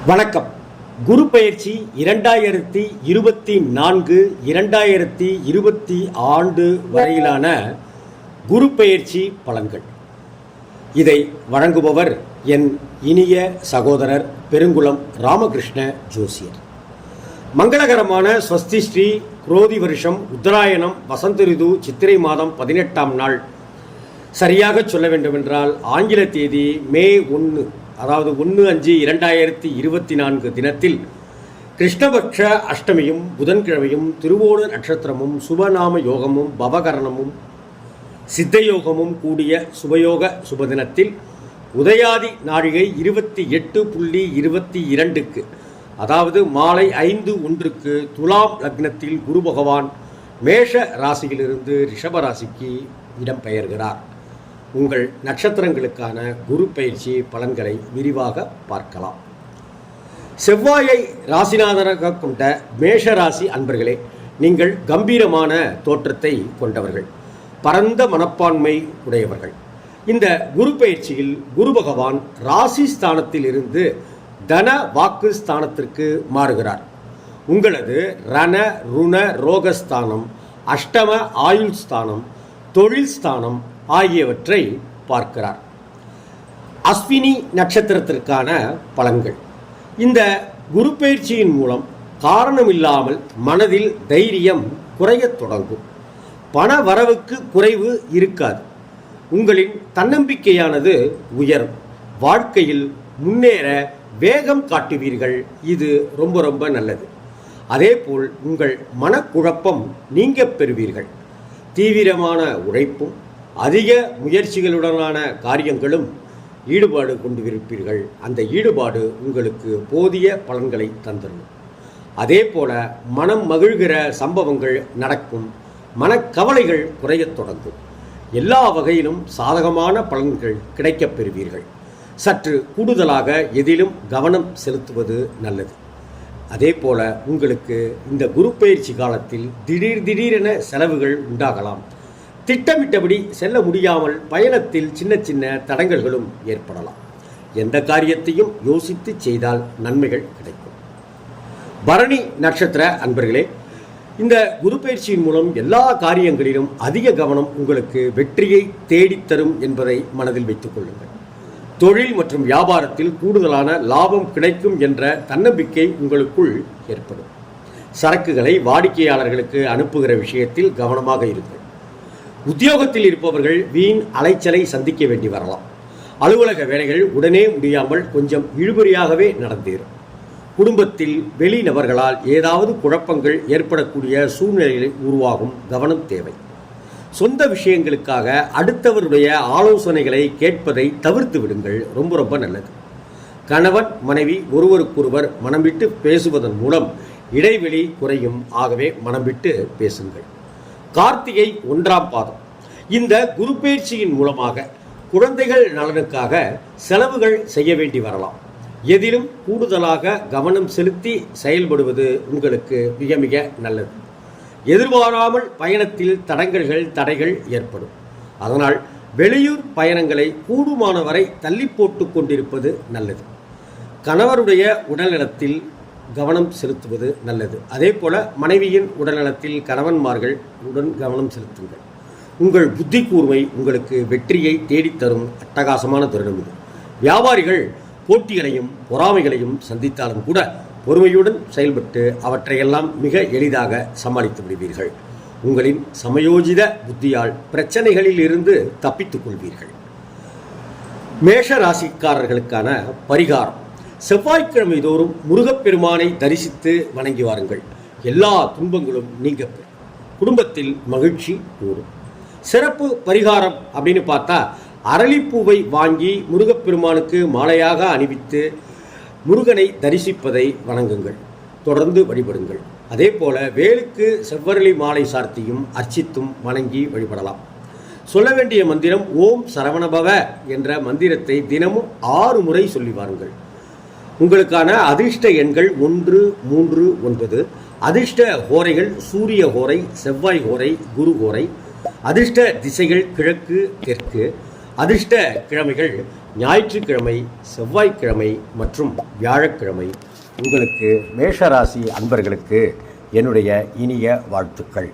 வணக்கம். குரு பெயர்ச்சி 2024-2020 ஆண்டு வரையிலான குரு பெயர்ச்சி பலன்கள். இதை வழங்குபவர் என் இனிய சகோதரர் பெருங்குளம் ராமகிருஷ்ண ஜோசியர். மங்களகரமான ஸ்வஸ்தி ஸ்ரீ குரோதி வருஷம் உத்தராயணம் வசந்த ரிது சித்திரை மாதம் 18ஆம் நாள், சரியாக சொல்ல வேண்டுமென்றால் ஆங்கில தேதி மே 1, அதாவது 1/5/2024 தினத்தில் கிருஷ்ணபக்ஷ அஷ்டமியும் புதன்கிழமையும் திருவோண நட்சத்திரமும் சுபநாம யோகமும் பவகரணமும் சித்தயோகமும் கூடிய சுபயோக சுபதினத்தில் உதயாதி நாழிகை 28:22 அதாவது மாலை 5:01 துலாம் லக்னத்தில் குரு பகவான் மேஷ ராசியிலிருந்து ரிஷப ராசிக்கு இடம்பெயர்கிறார். உங்கள் நட்சத்திரங்களுக்கான குரு பயிற்சி பலன்களை விரிவாக பார்க்கலாம். செவ்வாயை ராசிநாதனாக கொண்ட மேஷ ராசி அன்பர்களே, நீங்கள் கம்பீரமான தோற்றத்தை கொண்டவர்கள், பரந்த மனப்பான்மை உடையவர்கள். இந்த குரு பயிற்சியில் குரு பகவான் ராசி ஸ்தானத்தில் இருந்து தன வாக்கு ஸ்தானத்திற்கு மாறுகிறார். உங்களது ரண ருண ரோகஸ்தானம், அஷ்டம ஆயுள் ஸ்தானம், தொழில் ஸ்தானம் ஆகியவற்றை பார்க்கிறார். அஸ்வினி நட்சத்திரத்திற்கான பலன்கள். இந்த குரு பயிற்சியின் மூலம் காரணமில்லாமல் மனதில் தைரியம் குறையத் தொடங்கும். பண வரவுக்கு குறைவு இருக்காது. உங்களின் தன்னம்பிக்கையானது உயரும். வாழ்க்கையில் முன்னேற வேகம் காட்டுவீர்கள். இது ரொம்ப நல்லது. அதேபோல் உங்கள் மனக்குழப்பம் நீங்க பெறுவீர்கள். தீவிரமான உழைப்பும் அதிக முயற்சிகளுடனான காரியங்களும் ஈடுபாடு கொண்டிருப்பீர்கள். அந்த ஈடுபாடு உங்களுக்கு போதிய பலன்களை தந்துடும். அதே போல மனம் மகிழ்கிற சம்பவங்கள் நடக்கும். மனக்கவலைகள் குறையத் தொடங்கும். எல்லா வகையிலும் சாதகமான பலன்கள் கிடைக்கப் பெறுவீர்கள். சற்று கூடுதலாக எதிலும் கவனம் செலுத்துவது நல்லது. அதே போல உங்களுக்கு இந்த குரு பயிற்சி காலத்தில் திடீரென செலவுகள் உண்டாகலாம். திட்டமிட்டபடி செல்ல முடியாமல் பயணத்தில் சின்ன தடங்கல்களும் ஏற்படலாம். எந்த காரியத்தையும் யோசித்து செய்தால் நன்மைகள் கிடைக்கும். பரணி நட்சத்திர அன்பர்களே, இந்த குரு பயிற்சியின் மூலம் எல்லா காரியங்களிலும் அதிக கவனம் உங்களுக்கு வெற்றியை தேடித்தரும் என்பதை மனதில் வைத்துக் கொள்ளுங்கள். தொழில் மற்றும் வியாபாரத்தில் கூடுதலான லாபம் கிடைக்கும் என்ற தன்னம்பிக்கை உங்களுக்குள் ஏற்படும். சரக்குகளை வாடிக்கையாளர்களுக்கு அனுப்புகிற விஷயத்தில் கவனமாக இருங்கள். உத்தியோகத்தில் இருப்பவர்கள் வீண் அலைச்சலை சந்திக்க வேண்டி வரலாம். அலுவலக வேலைகள் உடனே முடியாமல் கொஞ்சம் இழுபறியாகவே நடந்தேறும். குடும்பத்தில் வெளி நபர்களால் ஏதாவது குழப்பங்கள் ஏற்படக்கூடிய சூழ்நிலைகளை உருவாகும். கவனம் தேவை. சொந்த விஷயங்களுக்காக அடுத்தவருடைய ஆலோசனைகளை கேட்பதை தவிர்த்து விடுங்கள். ரொம்ப நல்லது. கணவன் மனைவி ஒருவருக்கொருவர் மனம் விட்டு பேசுவதன் மூலம் இடைவெளி குறையும். ஆகவே மனம் விட்டு பேசுங்கள். கார்த்திகை 1ஆம் பாதம். இந்த குரு பயிற்சியின் மூலமாக குழந்தைகள் நலனுக்காக செலவுகள் செய்ய வேண்டி வரலாம். எதிலும் கூடுதலாக கவனம் செலுத்தி செயல்படுவது உங்களுக்கு மிக நல்லது. எதிர்பாராமல் பயணத்தில் தடைகள் ஏற்படும். அதனால் வெளியூர் பயணங்களை கூடுமானவரை தள்ளி போட்டு கொண்டிருப்பது நல்லது. கணவருடைய உடல்நலத்தில் கவனம் செலுத்துவது நல்லது. அதே போல மனைவியின் உடல்நலத்தில் கணவன்மார்கள் உடன் கவனம் செலுத்துங்கள். உங்கள் புத்தி கூர்மை உங்களுக்கு வெற்றியை தேடித்தரும் அட்டகாசமான தருணம் இது. வியாபாரிகள் போட்டிகளையும் பொறாமைகளையும் சந்தித்தாலும் கூட பொறுமையுடன் செயல்பட்டு அவற்றையெல்லாம் மிக எளிதாக சமாளித்து விடுவீர்கள். உங்களின் சமயோஜித புத்தியால் பிரச்சனைகளில் இருந்து தப்பித்துக் கொள்வீர்கள். மேஷ ராசிக்காரர்களுக்கான பரிகாரம். செவ்வாய்க்கிழமை தோறும் முருகப்பெருமானை தரிசித்து வணங்கி வாருங்கள். எல்லா துன்பங்களும் நீங்க பெறும். குடும்பத்தில் மகிழ்ச்சி கூடும். சிறப்பு பரிகாரம் அப்படின்னு பார்த்தா, அரளிப்பூவை வாங்கி முருகப்பெருமானுக்கு மாலையாக அணிவித்து முருகனை தரிசிப்பதை வணங்குங்கள். தொடர்ந்து வழிபடுங்கள். அதே போல வேலுக்கு செவ்வரளி மாலை சார்த்தியும் அர்ச்சித்தும் வணங்கி வழிபடலாம். சொல்ல வேண்டிய மந்திரம் ஓம் சரவணபவ என்ற மந்திரத்தை தினமும் 6 முறை சொல்லி வாருங்கள். உங்களுக்கான அதிர்ஷ்ட எண்கள் 1, 3, 9. அதிர்ஷ்ட ஹோரைகள் சூரிய ஹோரை, செவ்வாய் ஹோரை, குரு ஹோரை. அதிர்ஷ்ட திசைகள் கிழக்கு தெற்கு. அதிர்ஷ்ட கிழமைகள் ஞாயிற்றுக்கிழமை, செவ்வாய்க்கிழமை மற்றும் வியாழக்கிழமை. உங்களுக்கு மேஷராசி அன்பர்களுக்கு என்னுடைய இனிய வாழ்த்துக்கள்.